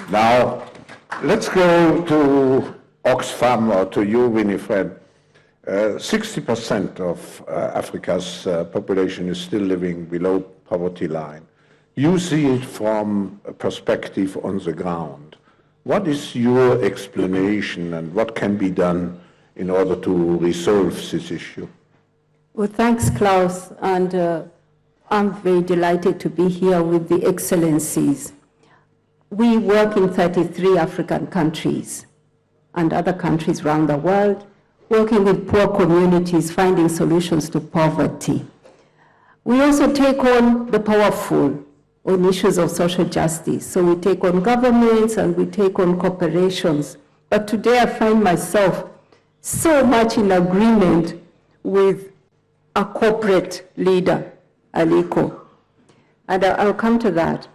Now, let's go to Oxfam or to you, Winifred. 60% of Africa's population is still living below poverty line. You see it from a perspective on the ground. What is your explanation and what can be done in order to resolve this issue? Well, thanks, Klaus, and I'm very delighted to be here with the excellencies. We work in 33 African countries and other countries around the world, working with poor communities, finding solutions to poverty. We also take on the powerful on issues of social justice. So we take on governments and we take on corporations. But today I find myself so much in agreement with a corporate leader, Aliko. And I'll come to that.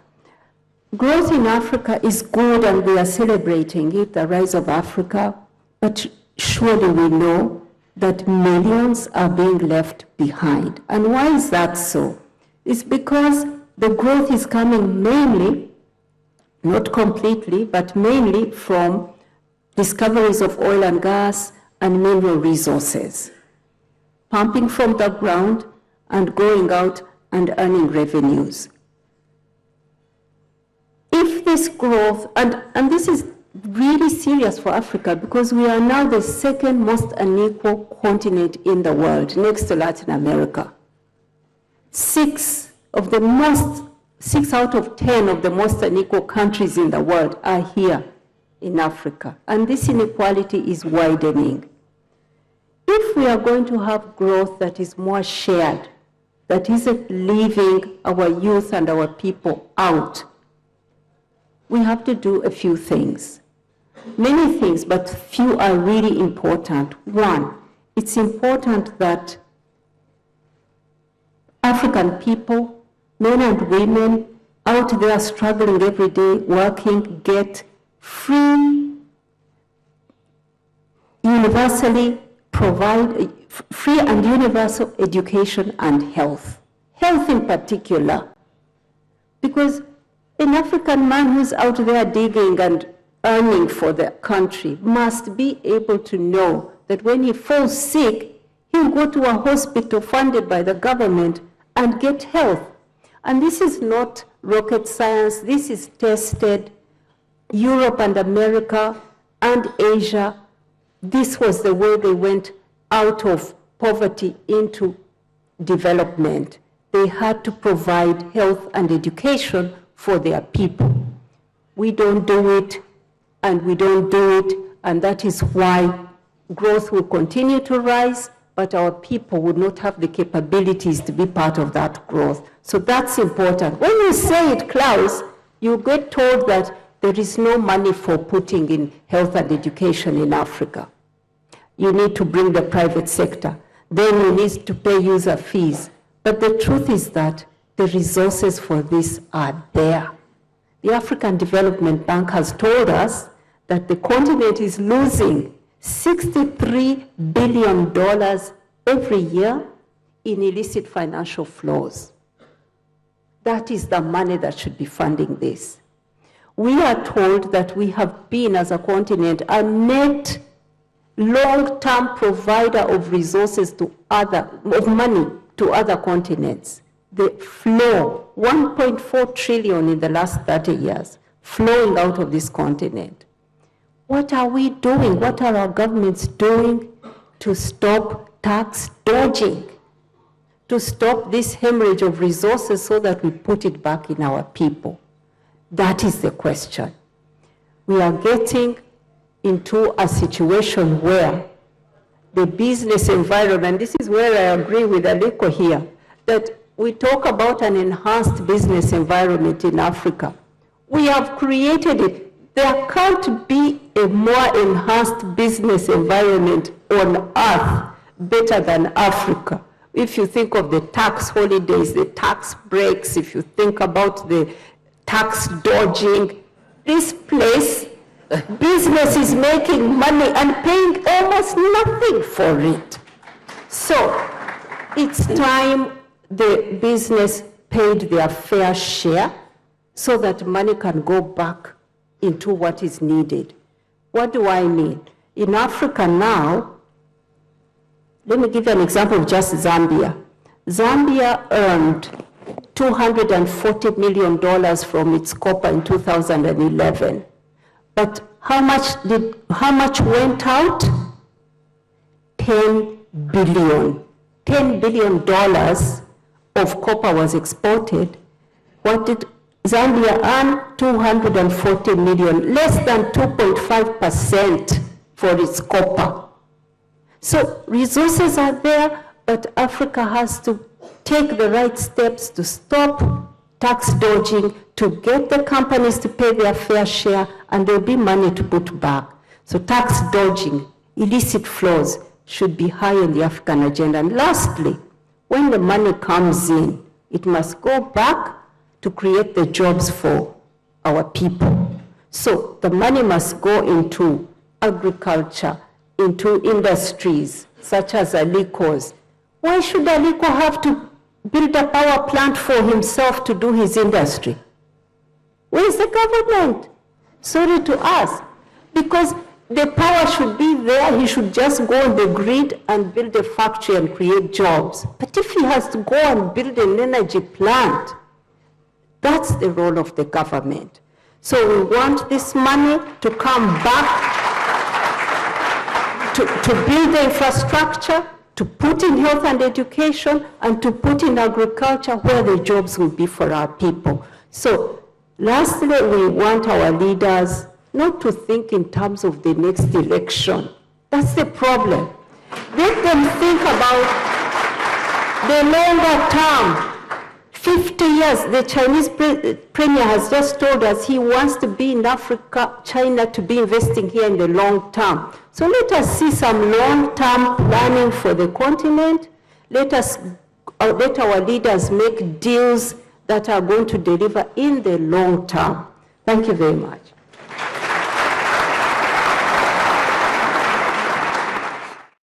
Growth in Africa is good and we are celebrating it, the rise of Africa, but surely we know that millions are being left behind. And why is that so? It's because the growth is coming mainly, not completely, but mainly from discoveries of oil and gas and mineral resources, pumping from the ground and going out and earning revenues. If this growth, and this is really serious for Africa because we are now the second most unequal continent in the world, next to Latin America. 6 out of 10 of the most unequal countries in the world are here in Africa. And this inequality is widening. If we are going to have growth that is more shared, that isn't leaving our youth and our people out, we have to do a few things. Many things, but few are really important. One, it's important that African people, men and women out there struggling every day, working, get free, universally provide free and universal education and health. Health in particular. Because an African man who's out there digging and earning for the country must be able to know that when he falls sick, he'll go to a hospital funded by the government and get health. And this is not rocket science. This is tested. Europe and America and Asia, this was the way they went out of poverty into development. They had to provide health and education for their people. We don't do it, and we don't do it, and that is why growth will continue to rise, but our people would not have the capabilities to be part of that growth. So that's important. When you say it, Klaus, you get told that there is no money for putting in health and education in Africa. You need to bring the private sector. Then you need to pay user fees. But the truth is that the resources for this are there. The African Development Bank has told us that the continent is losing $63 billion every year in illicit financial flows. That is the money that should be funding this. We are told that we have been, as a continent, a net long-term provider of resources to of money to other continents. The flow, 1.4 trillion in the last 30 years, flowing out of this continent. What are we doing? What are our governments doing to stop tax dodging, to stop this hemorrhage of resources so that we put it back in our people? That is the question. We are getting into a situation where the business environment, this is where I agree with Aliko here, that we talk about an enhanced business environment in Africa. We have created it. There can't be a more enhanced business environment on earth better than Africa. If you think of the tax holidays, the tax breaks, if you think about the tax dodging, this place, business is making money and paying almost nothing for it. So it's time the business paid their fair share so that money can go back into what is needed. What do I mean? In Africa now, let me give you an example of just Zambia. Zambia earned $240 million from its copper in 2011. But how much went out? 10 billion. $10 billion of copper was exported. What did Zambia earn? 240 million, less than 2.5% for its copper. So resources are there, but Africa has to take the right steps to stop tax dodging, to get the companies to pay their fair share, and there'll be money to put back. So tax dodging, illicit flows should be high on the African agenda. And lastly, when the money comes in, it must go back to create the jobs for our people. So the money must go into agriculture, into industries such as Aliko's. Why should Aliko have to build a power plant for himself to do his industry? Where is the government? Sorry to ask, because the power should be there. He should just go on the grid and build a factory and create jobs. But if he has to go and build an energy plant, that's the role of the government. So we want this money to come back to build the infrastructure, to put in health and education, and to put in agriculture where the jobs will be for our people. So lastly, we want our leaders not to think in terms of the next election. That's the problem. Let them think about the longer term. 50 years, the Chinese premier has just told us he wants to be in Africa, China to be investing here in the long term. So let us see some long-term planning for the continent. Let our leaders make deals that are going to deliver in the long term. Thank you very much.